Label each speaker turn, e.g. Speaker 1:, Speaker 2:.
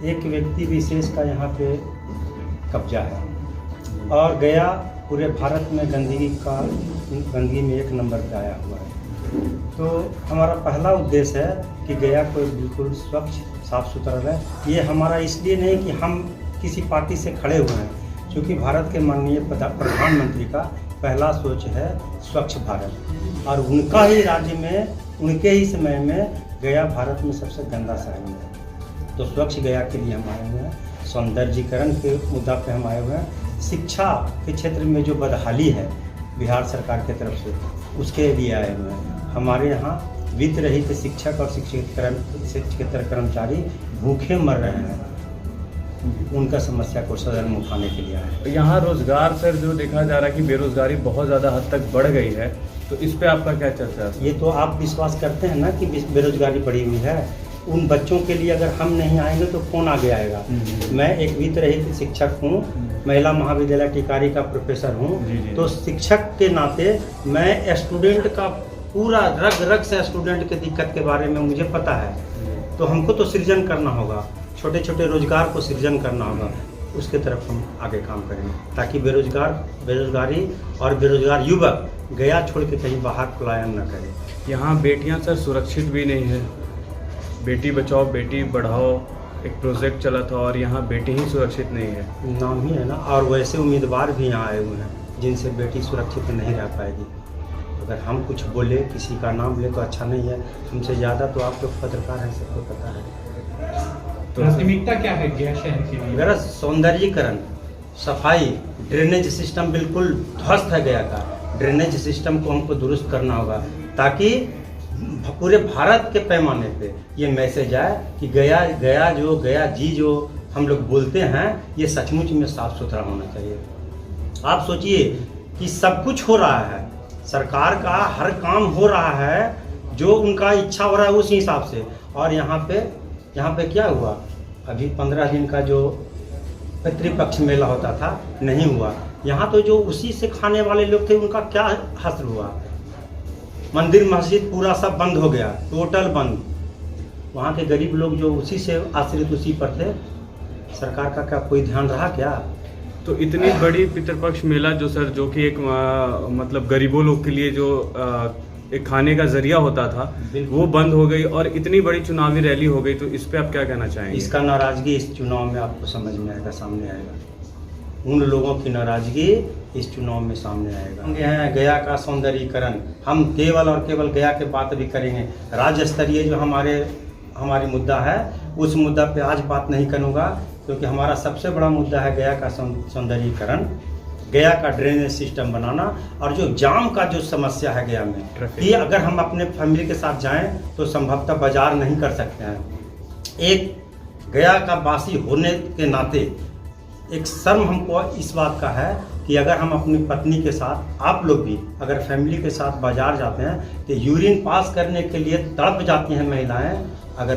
Speaker 1: एक व्यक्ति विशेष का यहाँ पे कब्जा है और गया पूरे भारत में गंदगी में 1 नंबर पे आया हुआ है। तो हमारा पहला उद्देश्य है कि गया को बिल्कुल स्वच्छ साफ सुथरा रहे। ये हमारा इसलिए नहीं कि हम किसी पार्टी से खड़े हुए हैं, क्योंकि भारत के माननीय प्रधानमंत्री का पहला सोच है स्वच्छ भारत, और उनका ही राज्य में उनके ही समय में गया भारत में सबसे गंदा शहर है। तो स्वच्छ गया के लिए हम आए हुए हैं, सौंदर्यीकरण के मुद्दा पे हम आए हुए हैं, शिक्षा के क्षेत्र में जो बदहाली है बिहार सरकार की तरफ से उसके लिए आए हुए हैं। हमारे यहाँ वित्त रहित शिक्षक और शिक्षकेतर कर्मचारी भूखे मर रहे हैं, उनका समस्या को सदन में उठाने के लिए आए हैं।
Speaker 2: यहाँ रोजगार सर जो देखा जा रहा है कि बेरोजगारी बहुत ज़्यादा हद तक बढ़ गई है, तो इस पे आपका क्या चर्चा है?
Speaker 1: ये तो आप विश्वास करते हैं ना कि बेरोजगारी बढ़ी हुई है। उन बच्चों के लिए अगर हम नहीं आएंगे तो कौन आगे आएगा? मैं एक वित्त रहित शिक्षक हूँ, महिला महाविद्यालय टिकारी का प्रोफेसर हूँ, तो शिक्षक के नाते मैं स्टूडेंट का पूरा रग रग से स्टूडेंट के दिक्कत के बारे में मुझे पता है। तो हमको तो सृजन करना होगा, छोटे छोटे रोजगार को सृजन करना होगा, उसके तरफ हम आगे काम करेंगे ताकि बेरोजगारी और बेरोजगार युवक गया छोड़ के कहीं बाहर पलायन न करें।
Speaker 2: यहाँ बेटियाँ सर सुरक्षित भी नहीं है। बेटी बचाओ बेटी बढ़ाओ एक प्रोजेक्ट चला था और यहाँ बेटी ही सुरक्षित नहीं है,
Speaker 1: नाम ही है ना। और वैसे उम्मीदवार भी यहाँ आए हुए हैं जिनसे बेटी सुरक्षित नहीं रह पाएगी। अगर हम कुछ बोले, किसी का नाम ले तो अच्छा नहीं है। हमसे ज़्यादा तो आप लोग पत्रकार हैं, सबको पता है।
Speaker 3: तो प्राथमिकता क्या है गया शहर के लिए?
Speaker 1: मेरा सौंदर्यीकरण, सफाई, ड्रेनेज सिस्टम बिल्कुल ध्वस्त है गया का। ड्रेनेज सिस्टम को हमको दुरुस्त करना होगा ताकि पूरे भारत के पैमाने पे ये मैसेज आए कि गया जो हम लोग बोलते हैं ये सचमुच में साफ सुथरा होना चाहिए। आप सोचिए कि सब कुछ हो रहा है, सरकार का हर काम हो रहा है जो उनका इच्छा हो रहा है उस हिसाब से, और यहाँ पे क्या हुआ? अभी 15 दिन का जो पितृपक्ष मेला होता था नहीं हुआ। यहाँ तो जो उसी से खाने वाले लोग थे उनका क्या हासिल हुआ? मंदिर मस्जिद पूरा सब बंद हो गया, टोटल बंद। वहाँ के गरीब लोग जो उसी से आश्रित उसी पर थे, सरकार का क्या कोई ध्यान रहा क्या?
Speaker 2: तो इतनी बड़ी पितृपक्ष मेला जो सर जो कि एक मतलब गरीबों लोग के लिए जो एक खाने का जरिया होता था वो बंद हो गई और इतनी बड़ी चुनावी रैली हो गई, तो इस पे आप क्या कहना चाहेंगे?
Speaker 1: इसका नाराजगी इस चुनाव में आपको समझ में आएगा, सामने आएगा। उन लोगों की नाराजगी इस चुनाव में सामने आएगा। गया का सौंदर्यीकरण, हम केवल और केवल गया के बात भी करेंगे। राज्य स्तरीय जो हमारी मुद्दा है उस मुद्दा पे आज बात नहीं करूँगा, क्योंकि हमारा सबसे बड़ा मुद्दा है गया का सौंदर्यीकरण, गया का ड्रेनेज सिस्टम बनाना, और जो जाम का जो समस्या है गया में कि अगर हम अपने फैमिली के साथ जाएं तो संभवतः बाजार नहीं कर सकते हैं। एक गया का वासी होने के नाते एक शर्म हमको इस बात का है कि अगर हम अपनी पत्नी के साथ, आप लोग भी अगर फैमिली के साथ बाजार जाते हैं तो यूरिन पास करने के लिए तड़प जाती हैं महिलाएं। अगर